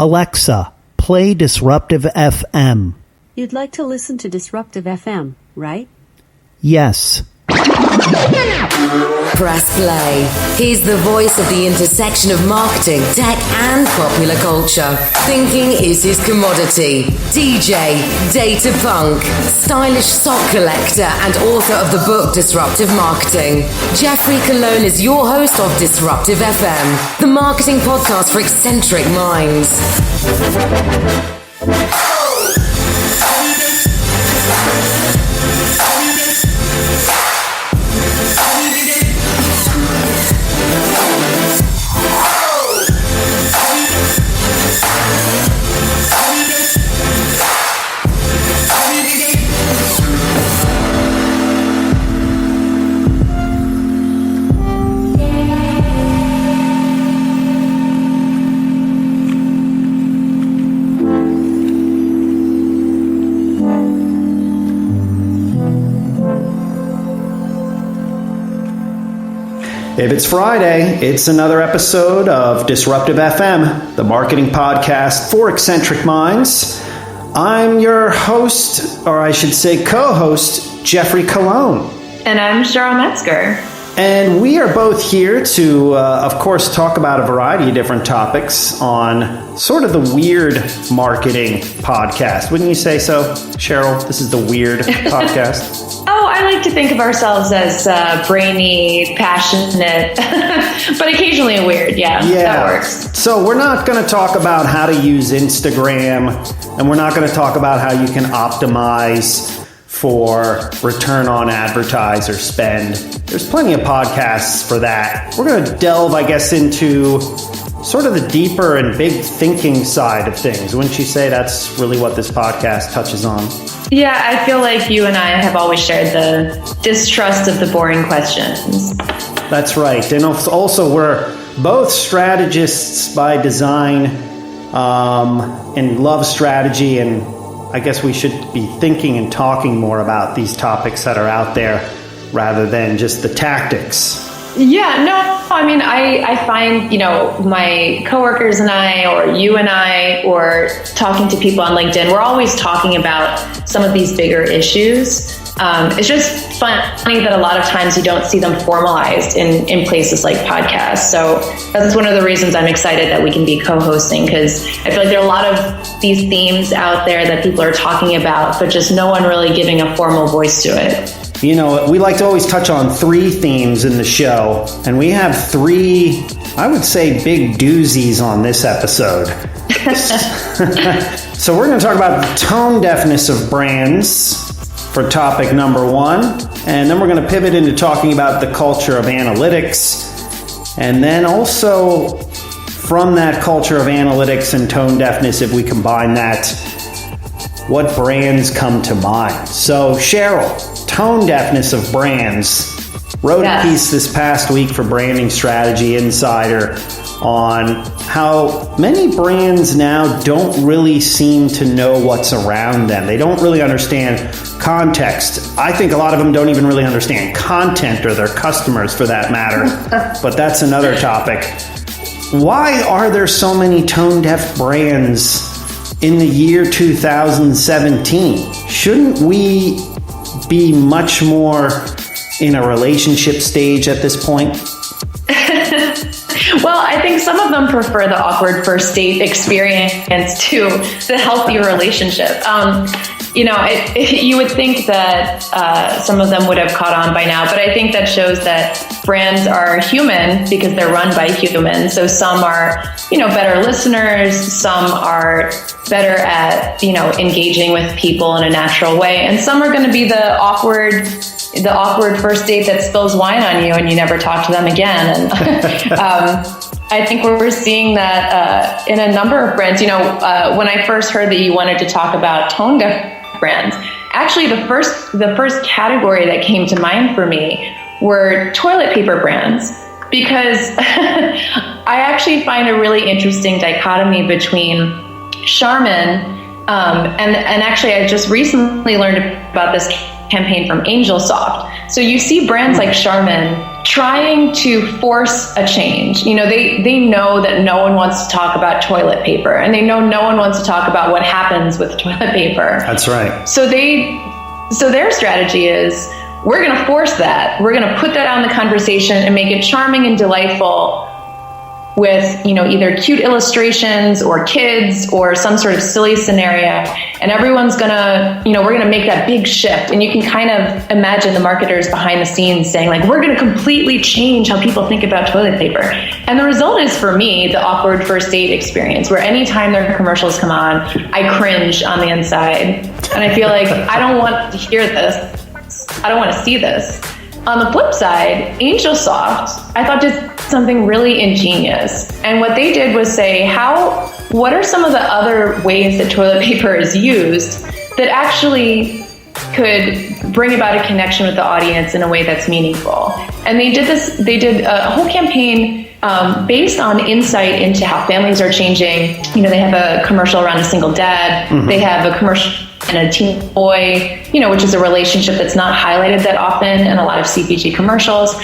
Alexa, play Disruptive FM. You'd like to listen to Disruptive FM, right? Yes. Press play. He's the voice of the intersection of marketing, tech, and popular culture. Thinking is his commodity. DJ, data punk, stylish sock collector, and author of the book Disruptive Marketing. Geoffrey Colon is your host of Disruptive FM, the marketing podcast for eccentric minds. If it's Friday, it's another episode of Disruptive FM, the marketing podcast for eccentric minds. I'm your host, or I should say co-host, Geoffrey Colon. And I'm Cheryl Metzger. And we are both here to, of course, talk about a variety of different topics on sort of the weird marketing podcast. Wouldn't you say so, Cheryl? This is the weird podcast. Oh, I like to think of ourselves as brainy, passionate, but occasionally weird. Yeah, that works. So we're not going to talk about how to use Instagram, and we're not going to talk about how you can optimize for return on advertiser spend. There's plenty of podcasts for that. We're going to delve, I guess, into sort of the deeper and big thinking side of things. Wouldn't you say that's really what this podcast touches on? Yeah, I feel like you and I have always shared the distrust of the boring questions. That's right. And also, we're both strategists by design and love strategy, and I guess we should be thinking and talking more about these topics that are out there rather than just the tactics. Yeah, no, I mean, I find, my coworkers and I, or you and I, or talking to people on LinkedIn, we're always talking about some of these bigger issues. It's just funny that a lot of times you don't see them formalized in places like podcasts. So that's one of the reasons I'm excited that we can be co-hosting, because I feel like there are a lot of these themes out there that people are talking about, but just no one really giving a formal voice to it. You know, we like to always touch on three themes in the show, and we have three, I would say, big doozies on this episode. So we're going to talk about the tone deafness of brands for topic number one, and then we're going to pivot into talking about the culture of analytics, and then also from that culture of analytics and tone deafness, if we combine that, what brands come to mind. So Cheryl, tone deafness of brands, wrote a piece this past week for Branding Strategy Insider on how many brands now don't really seem to know what's around them. They don't really understand context. I think a lot of them don't even really understand content or their customers for that matter, but that's another topic. Why are there so many tone deaf brands in the year 2017? Shouldn't we be much more in a relationship stage at this point? Well, I think some of them prefer the awkward first date experience to the healthy relationship. You would think that some of them would have caught on by now, but I think that shows that brands are human because they're run by humans. So some are, better listeners, some are better at, engaging with people in a natural way, and some are going to be the awkward first date that spills wine on you and you never talk to them again. And I think we're seeing that in a number of brands. When I first heard that you wanted to talk about tone deaf brands, actually the first category that came to mind for me were toilet paper brands, because I actually find a really interesting dichotomy between Charmin and actually I just recently learned about this campaign from Angel Soft. So you see brands like Charmin trying to force a change. You know, they know that no one wants to talk about toilet paper, and they know no one wants to talk about what happens with toilet paper. That's right. So their strategy is, we're going to force that. We're going to put that out in the conversation and make it charming and delightful with, you know, either cute illustrations or kids or some sort of silly scenario. And everyone's going to, you know, we're going to make that big shift. And you can kind of imagine the marketers behind the scenes saying, like, we're going to completely change how people think about toilet paper. And the result is, for me, the awkward first date experience, where anytime their commercials come on, I cringe on the inside. And I feel like, I don't want to hear this. I don't want to see this. On the flip side, Angel Soft, I thought, did something really ingenious. And what they did was say, what are some of the other ways that toilet paper is used that actually could bring about a connection with the audience in a way that's meaningful? And they did a whole campaign based on insight into how families are changing. You know, they have a commercial around a single dad. Mm-hmm. They have a commercial and a teen boy, you know, which is a relationship that's not highlighted that often in a lot of CPG commercials.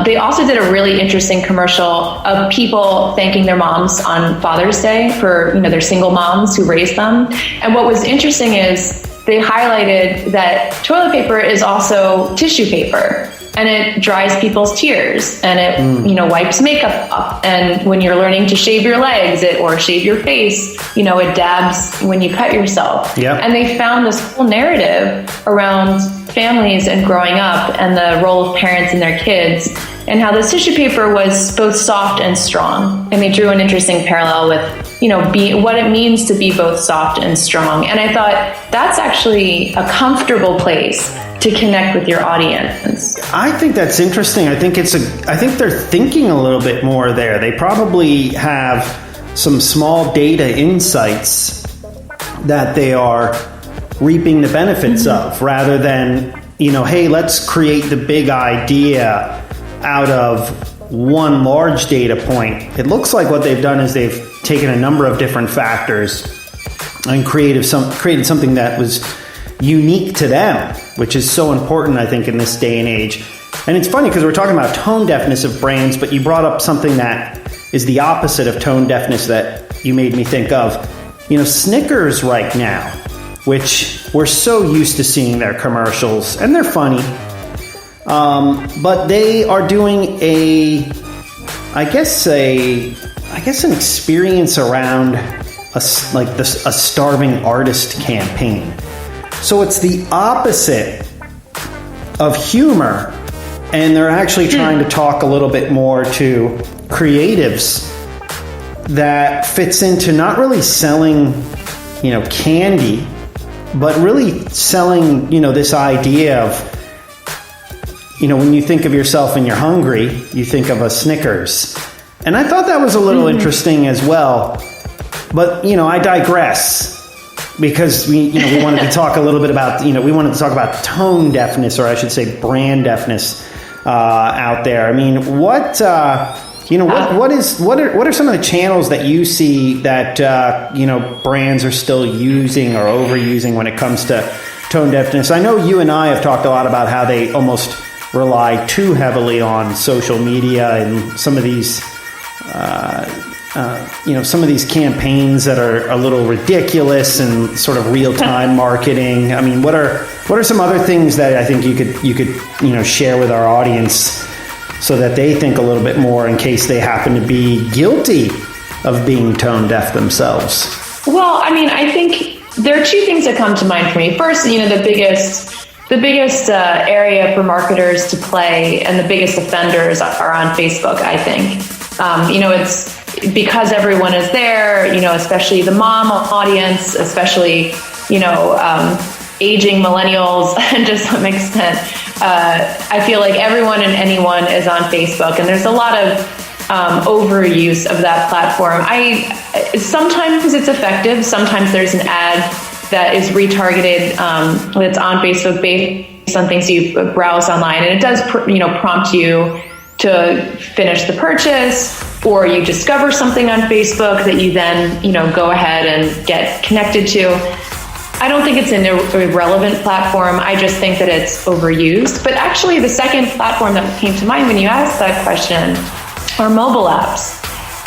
They also did a really interesting commercial of people thanking their moms on Father's Day for, you know, their single moms who raised them. And what was interesting is they highlighted that toilet paper is also tissue paper. And it dries people's tears, and it, you know, wipes makeup up. And when you're learning to shave your legs or shave your face, you know, it dabs when you cut yourself. Yep. And they found this whole narrative around families and growing up and the role of parents and their kids, and how this tissue paper was both soft and strong. And they drew an interesting parallel with, you know, what it means to be both soft and strong. And I thought, that's actually a comfortable place to connect with your audience. I think that's interesting. I think they're thinking a little bit more there. They probably have some small data insights that they are reaping the benefits of, rather than, you know, hey, let's create the big idea out of one large data point. It looks like what they've done is they've taken a number of different factors and created something that was unique to them, which is so important, I think, in this day and age. And it's funny because we're talking about tone deafness of brands, but you brought up something that is the opposite of tone deafness that you made me think of. You know, Snickers right now, which we're so used to seeing their commercials, and they're funny, but they are doing an experience around a starving artist campaign. So it's the opposite of humor, and they're actually trying to talk a little bit more to creatives that fits into not really selling, you know, candy, but really selling, you know, this idea of, you know, when you think of yourself and you're hungry, you think of a Snickers. And I thought that was a little interesting as well. But, you know, I digress. Because we wanted to talk a little bit about, you know, we wanted to talk about tone deafness, or I should say brand deafness out there. I mean, what are some of the channels that you see that, you know, brands are still using or overusing when it comes to tone deafness? I know you and I have talked a lot about how they almost rely too heavily on social media and some of these, some of these campaigns that are a little ridiculous and sort of real-time marketing. I mean, what are some other things that I think you could you know, share with our audience so that they think a little bit more in case they happen to be guilty of being tone deaf themselves? Well, I mean, I think there are two things that come to mind for me. First, you know, the biggest area for marketers to play and the biggest offenders are on Facebook, I think. You know, it's because everyone is there, you know, especially the mom audience, especially, you know, aging millennials to some extent. I feel like everyone and anyone is on Facebook, and there's a lot of overuse of that platform. Sometimes it's effective. Sometimes there's an ad that is retargeted that's on Facebook based on things you browse online, and it does prompt you to finish the purchase, or you discover something on Facebook that you then go ahead and get connected to. I don't think it's an irrelevant platform. I just think that it's overused. But actually, the second platform that came to mind when you asked that question are mobile apps.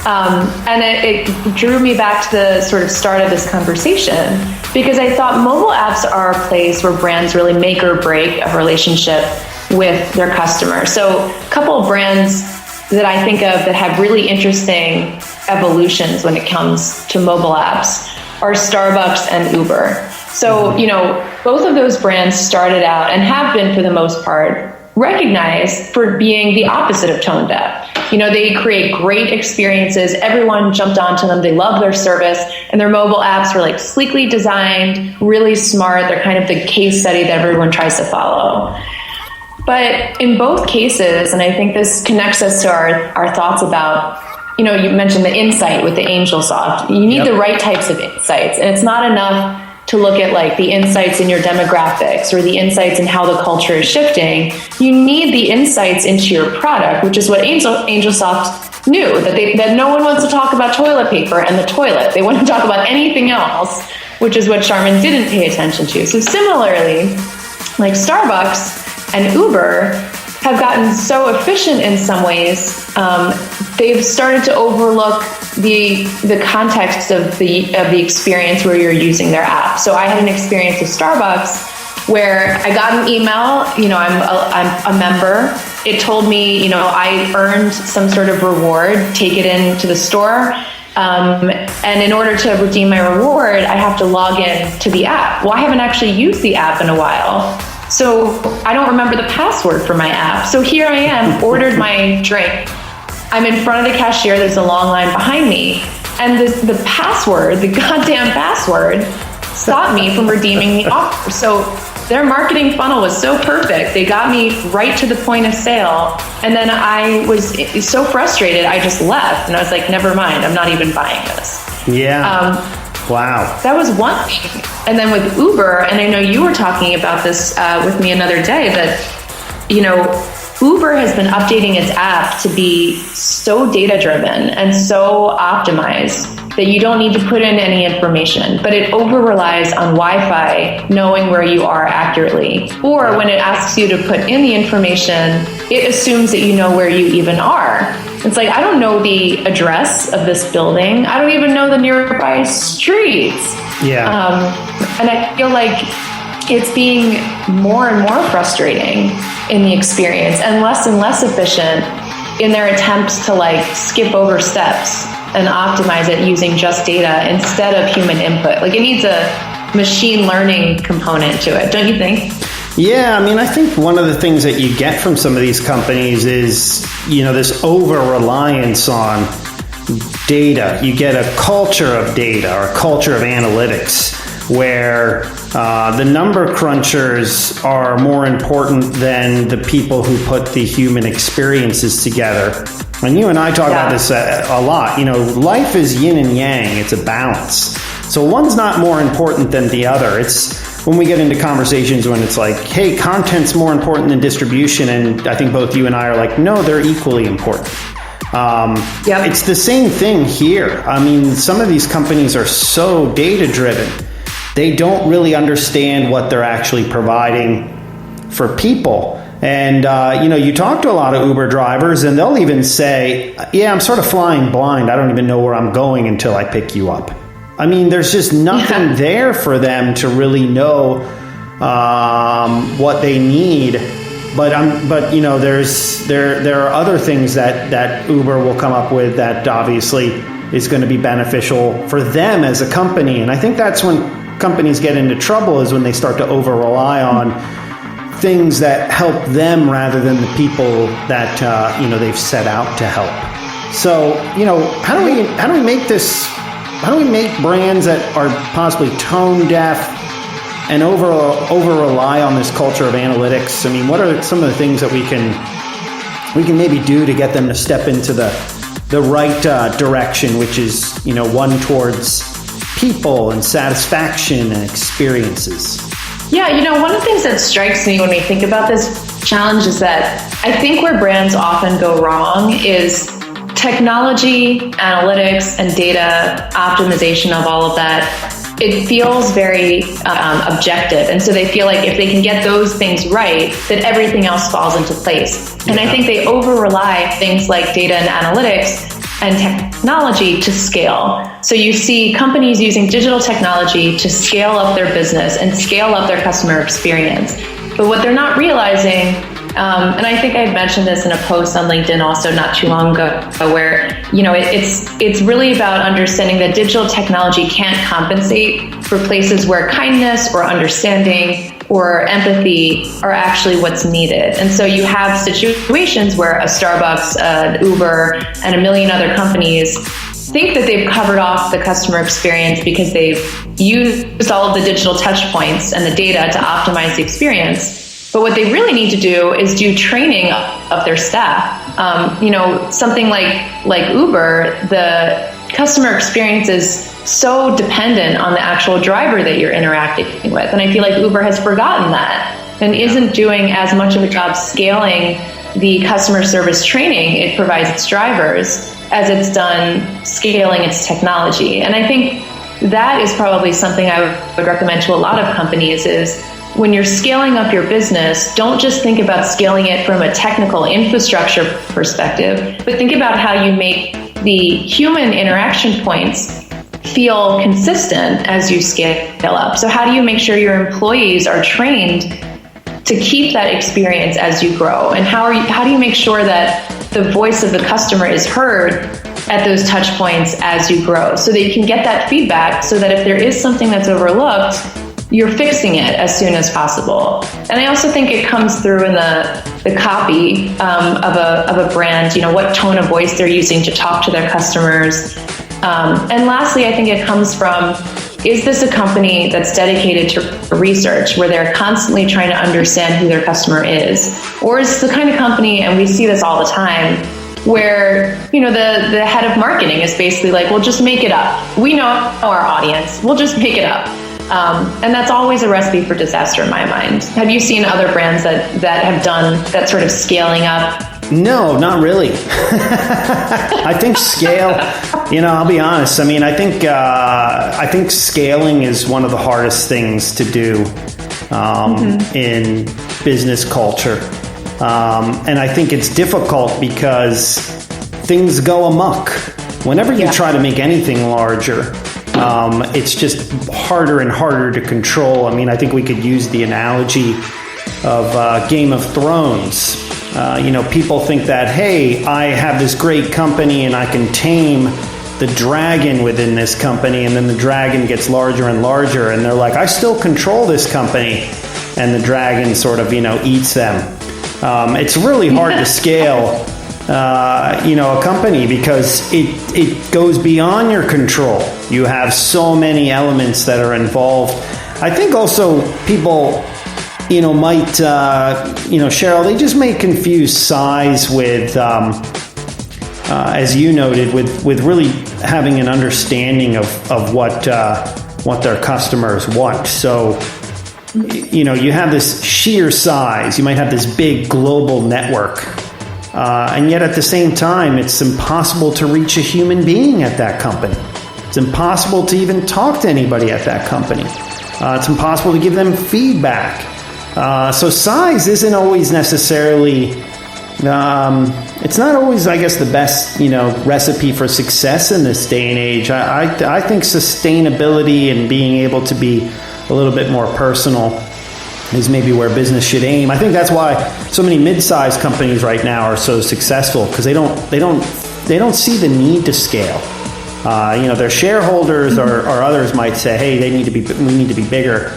And it drew me back to the sort of start of this conversation, because I thought mobile apps are a place where brands really make or break a relationship with their customers. So a couple of brands that I think of that have really interesting evolutions when it comes to mobile apps are Starbucks and Uber. So, both of those brands started out and have been, for the most part, recognized for being the opposite of tone deaf. They create great experiences. Everyone jumped onto them. They love their service, and their mobile apps were like sleekly designed, really smart. They're kind of the case study that everyone tries to follow. But in both cases, and I think this connects us to our thoughts about, you mentioned the insight with the AngelSoft. You need the right types of insights, and it's not enough to look at like the insights in your demographics or the insights in how the culture is shifting. You need the insights into your product, which is what AngelSoft knew, that no one wants to talk about toilet paper and the toilet. They want to talk about anything else, which is what Charmin didn't pay attention to. So similarly, like Starbucks and Uber have gotten so efficient in some ways, they've started to overlook the context of the experience where you're using their app. So I had an experience with Starbucks where I got an email. I'm a member. It told me, I earned some sort of reward. Take it into the store. And in order to redeem my reward, I have to log in to the app. Well, I haven't actually used the app in a while, so I don't remember the password for my app. So here I am, ordered my drink. I'm in front of the cashier. There's a long line behind me. And the password, the goddamn password, stopped me from redeeming the offer. So their marketing funnel was so perfect. They got me right to the point of sale. And then I was so frustrated, I just left. And I was like, never mind, I'm not even buying this. Yeah. Wow. That was one thing. And then with Uber, and I know you were talking about this with me another day, that, Uber has been updating its app to be so data-driven and so optimized that you don't need to put in any information, but it over-relies on Wi-Fi knowing where you are accurately. Or when it asks you to put in the information, it assumes that you know where you even are. It's like, I don't know the address of this building. I don't even know the nearby streets. Yeah. And I feel like it's being more and more frustrating in the experience and less efficient in their attempts to like skip over steps and optimize it using just data instead of human input. Like, it needs a machine learning component to it, don't you think? Yeah, I think one of the things that you get from some of these companies is, this over-reliance on data. You get a culture of data or a culture of analytics where the number crunchers are more important than the people who put the human experiences together. And you and I talk about this a lot. Life is yin and yang. It's a balance. So one's not more important than the other. It's when we get into conversations when it's like, hey, content's more important than distribution. And I think both you and I are like, no, they're equally important. It's the same thing here. Some of these companies are so data-driven. They don't really understand what they're actually providing for people. And, you talk to a lot of Uber drivers and they'll even say, yeah, I'm sort of flying blind. I don't even know where I'm going until I pick you up. There's just nothing there for them to really know what they need. But there are other things that Uber will come up with that obviously is going to be beneficial for them as a company. And I think that's when companies get into trouble, is when they start to over-rely on things that help them rather than the people that they've set out to help. So how do we make this? How do we make brands that are possibly tone deaf and over rely on this culture of analytics? What are some of the things that we can maybe do to get them to step into the right direction, which is one towards people and satisfaction and experiences? Yeah, one of the things that strikes me when we think about this challenge is that I think where brands often go wrong is technology, analytics, and data optimization of all of that it feels very objective. And so they feel like if they can get those things right, that everything else falls into place. And I think they over-rely things like data and analytics and technology to scale. So you see companies using digital technology to scale up their business and scale up their customer experience. But what they're not realizing, and I think I had mentioned this in a post on LinkedIn also not too long ago, where it's really about understanding that digital technology can't compensate for places where kindness or understanding or empathy are actually what's needed. And so you have situations where a Starbucks, an Uber, and a million other companies think that they've covered off the customer experience because they've used all of the digital touch points and the data to optimize the experience. But what they really need to do is do training of their staff. Something like Uber, the customer experience is so dependent on the actual driver that you're interacting with. And I feel like Uber has forgotten that and isn't doing as much of a job scaling the customer service training it provides its drivers as it's done scaling its technology. And I think that is probably something I would recommend to a lot of companies is when you're scaling up your business, don't just think about scaling it from a technical infrastructure perspective, but think about how you make the human interaction points feel consistent as you scale up. So how do you make sure your employees are trained to keep that experience as you grow? And how do you make sure that the voice of the customer is heard at those touch points as you grow so that you can get that feedback so that if there is something that's overlooked, you're fixing it as soon as possible. And I also think it comes through in the copy of a brand, what tone of voice they're using to talk to their customers. And lastly, I think it comes from, is this a company that's dedicated to research where they're constantly trying to understand who their customer is? Or is it the kind of company, and we see this all the time, where the head of marketing is basically like, well, just make it up. We know our audience. We'll just make it up. And that's always a recipe for disaster in my mind. Have you seen other brands that have done that sort of scaling up? No, not really. I think scale, I'll be honest. I mean, I think scaling is one of the hardest things to do in business culture. And I think it's difficult because things go amok. Whenever you try to make anything larger, it's just harder and harder to control. I mean, I think we could use the analogy of Game of Thrones. People think that, hey, I have this great company and I can tame the dragon within this company, and then the dragon gets larger and larger, and they're like, I still control this company, and the dragon sort of, eats them. It's really hard to scale, a company because it goes beyond your control. You have so many elements that are involved. I think also people might, Cheryl, they just may confuse size with, as you noted, with really having an understanding of what their customers want. So, you have this sheer size, you might have this big global network, and yet at the same time, it's impossible to reach a human being at that company. It's impossible to even talk to anybody at that company. It's impossible to give them feedback. So size isn't always necessarily, it's not always, I guess, the best, recipe for success in this day and age. I think sustainability and being able to be a little bit more personal is maybe where business should aim. I think that's why so many mid-sized companies right now are so successful, because they don't see the need to scale. Their shareholders or others might say, hey, we need to be bigger.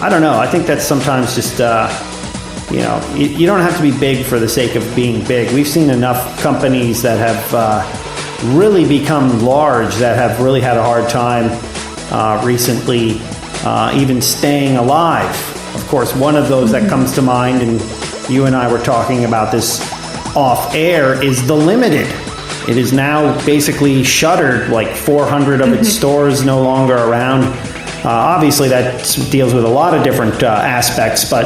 I don't know. I think that's sometimes just, you don't have to be big for the sake of being big. We've seen enough companies that have really become large that have really had a hard time recently even staying alive. Of course, one of those that comes to mind, and you and I were talking about this off air, is The Limited. It is now basically shuttered, like 400 of its stores no longer around. Obviously, that deals with a lot of different aspects, but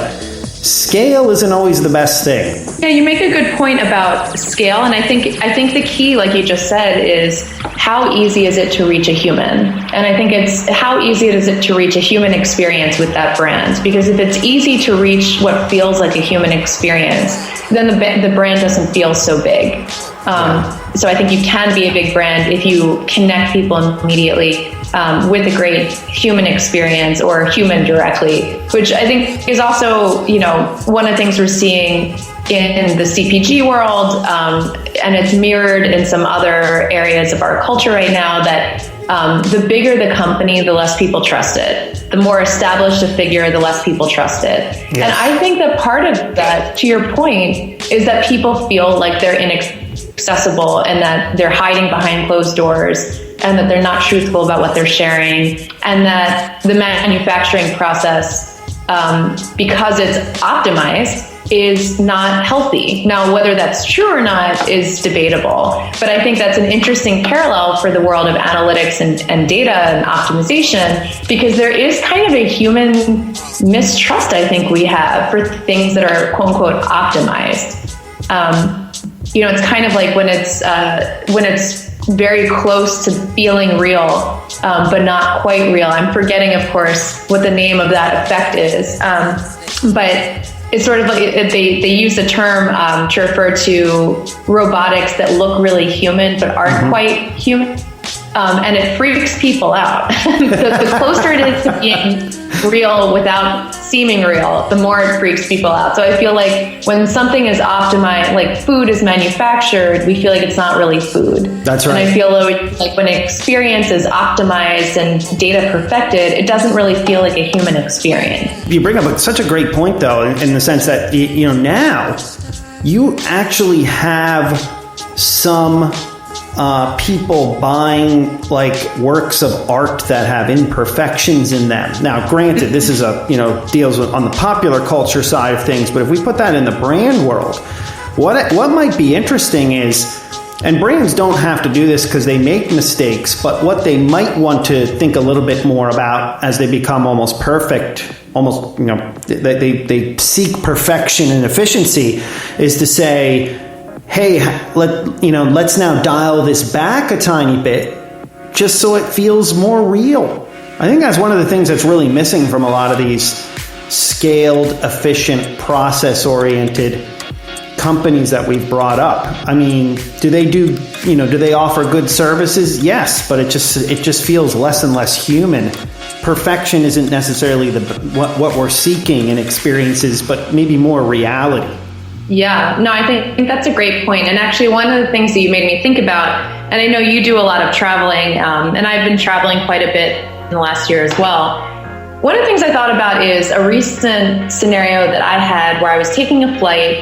scale isn't always the best thing. Yeah, you make a good point about scale, and I think the key, like you just said, is how easy is it to reach a human? And I think it's how easy is it to reach a human experience with that brand? Because if it's easy to reach what feels like a human experience, then the brand doesn't feel so big. So I think you can be a big brand if you connect people immediately with a great human experience or human directly, which I think is also, one of the things we're seeing in the CPG world, and it's mirrored in some other areas of our culture right now, that the bigger the company, the less people trust it. The more established a figure, the less people trust it. Yes. And I think that part of that, to your point, is that people feel like they're inaccessible and that they're hiding behind closed doors and that they're not truthful about what they're sharing, and that the manufacturing process, because it's optimized, is not healthy. Now, whether that's true or not is debatable, but I think that's an interesting parallel for the world of analytics and data and optimization, because there is kind of a human mistrust I think we have for things that are quote unquote optimized. It's kind of like when it's very close to feeling real, but not quite real. I'm forgetting, of course, what the name of that effect is, but it's sort of like they use the term to refer to robotics that look really human but aren't quite human, and it freaks people out. The closer it is to being real without seeming real, the more it freaks people out. So I feel like when something is optimized, like food is manufactured, we feel like it's not really food. That's right. And I feel like when an experience is optimized and data perfected, it doesn't really feel like a human experience. You bring up such a great point, though, in the sense that, now you actually have some people buying like works of art that have imperfections in them. Now, granted, this is deals with on the popular culture side of things, but if we put that in the brand world, what might be interesting is, and brands don't have to do this because they make mistakes, but what they might want to think a little bit more about as they become almost perfect, they seek perfection and efficiency, is to say, hey, let's now dial this back a tiny bit just so it feels more real. I think that's one of the things that's really missing from a lot of these scaled, efficient, process-oriented companies that we've brought up. I mean, do they offer good services? Yes, but it just feels less and less human. Perfection isn't necessarily what we're seeking in experiences, but maybe more reality. Yeah, no, I think that's a great point. And actually, one of the things that you made me think about, and I know you do a lot of traveling, and I've been traveling quite a bit in the last year as well. One of the things I thought about is a recent scenario that I had where I was taking a flight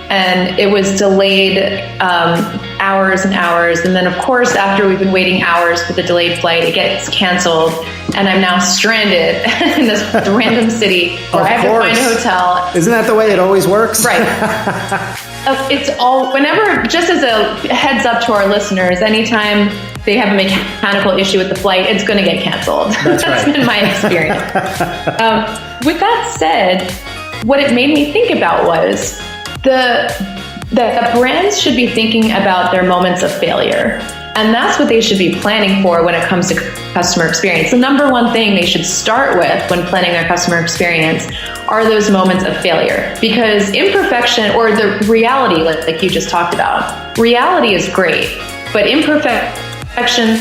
and it was delayed hours and hours. And then, of course, after we've been waiting hours for the delayed flight, it gets canceled. And I'm now stranded in this random city where I have to find a hotel. Isn't that the way it always works? Right. It's all, whenever, just as a heads up to our listeners, anytime they have a mechanical issue with the flight, it's going to get canceled. That's been my experience. With that said, what it made me think about was the brands should be thinking about their moments of failure. And that's what they should be planning for when it comes to customer experience. The number one thing they should start with when planning their customer experience are those moments of failure. Because imperfection, or the reality, like you just talked about, reality is great, but imperfection,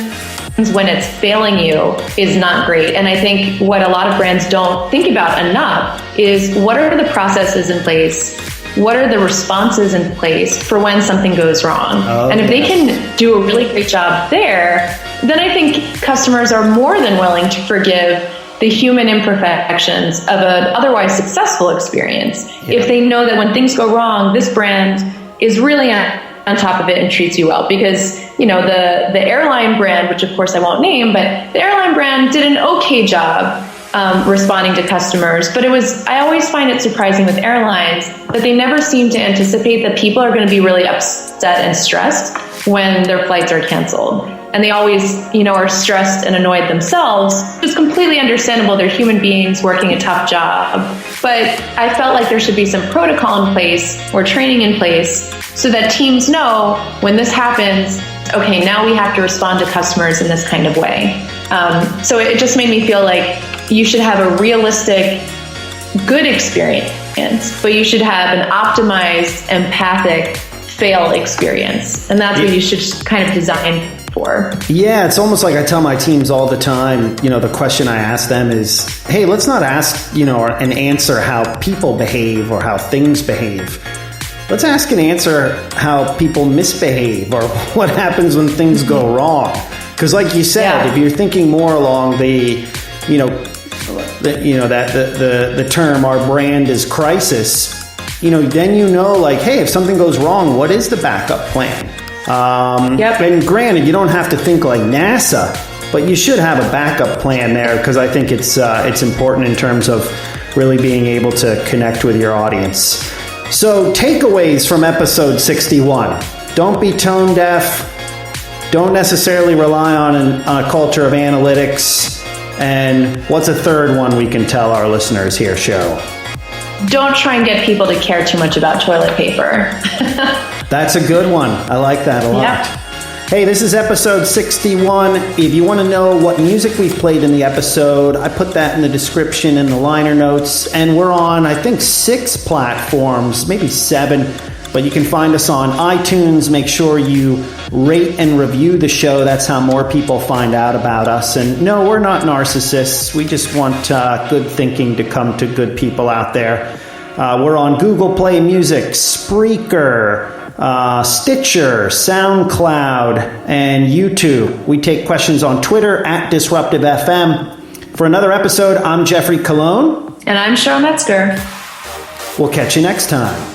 when it's failing you, is not great. And I think what a lot of brands don't think about enough is, what are the processes in place? What are the responses in place for when something goes wrong? And if they can do a really great job there, then I think customers are more than willing to forgive the human imperfections of an otherwise successful experience. Yeah. If they know that when things go wrong, this brand is really on top of it and treats you well. Because, the airline brand, which of course I won't name, but the airline brand did an okay job responding to customers. But I always find it surprising with airlines that they never seem to anticipate that people are going to be really upset and stressed when their flights are canceled. and they always, are stressed and annoyed themselves. It's completely understandable. They're human beings working a tough job. But I felt like there should be some protocol in place or training in place so that teams know when this happens, okay, now we have to respond to customers in this kind of way. So it just made me feel like you should have a realistic, good experience, but you should have an optimized, empathic fail experience. And that's what you should kind of design for. Yeah, it's almost like I tell my teams all the time, the question I ask them is, hey, let's not ask, and answer how people behave or how things behave. Let's ask and answer how people misbehave or what happens when things go wrong. Because like you said, if you're thinking more along the term, our brand is crisis, then like, hey, if something goes wrong, what is the backup plan? And granted, you don't have to think like NASA, but you should have a backup plan there because I think it's important in terms of really being able to connect with your audience. So takeaways from episode 61. Don't be tone deaf. Don't necessarily rely on a culture of analytics. And what's a third one we can tell our listeners here, Cheryl? Don't try and get people to care too much about toilet paper. That's a good one. I like that a lot. Yep. Hey, this is episode 61. If you want to know what music we've played in the episode, I put that in the description and the liner notes. And we're on, I think, 6 platforms, maybe 7. But you can find us on iTunes. Make sure you rate and review the show. That's how more people find out about us. And no, we're not narcissists. We just want good thinking to come to good people out there. We're on Google Play Music, Spreaker, Stitcher, SoundCloud, and YouTube. We take questions on Twitter at Disruptive FM. For another episode, I'm Geoffrey Colon. And I'm Cheryl Metzger. We'll catch you next time.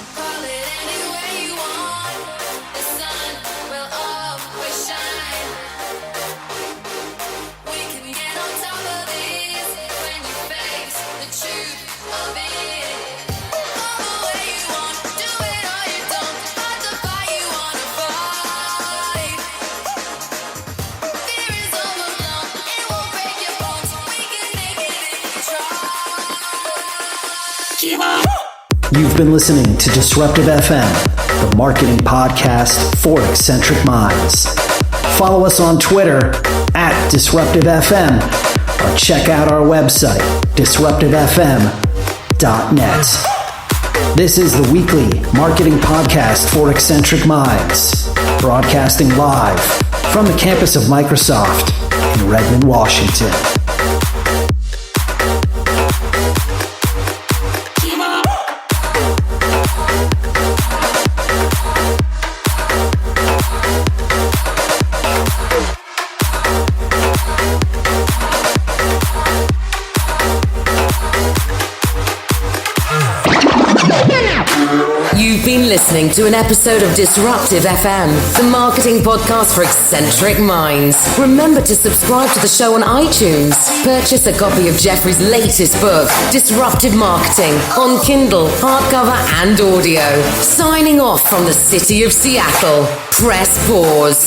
You've been listening to Disruptive FM, the marketing podcast for eccentric minds. Follow us on Twitter at Disruptive FM or check out our website, disruptivefm.net. This is the weekly marketing podcast for eccentric minds, broadcasting live from the campus of Microsoft in Redmond, Washington. You've been listening to an episode of Disruptive FM, the marketing podcast for eccentric minds. Remember to subscribe to the show on iTunes. Purchase a copy of Geoffrey's latest book, Disruptive Marketing, on Kindle, hardcover and audio. Signing off from the city of Seattle. Press pause.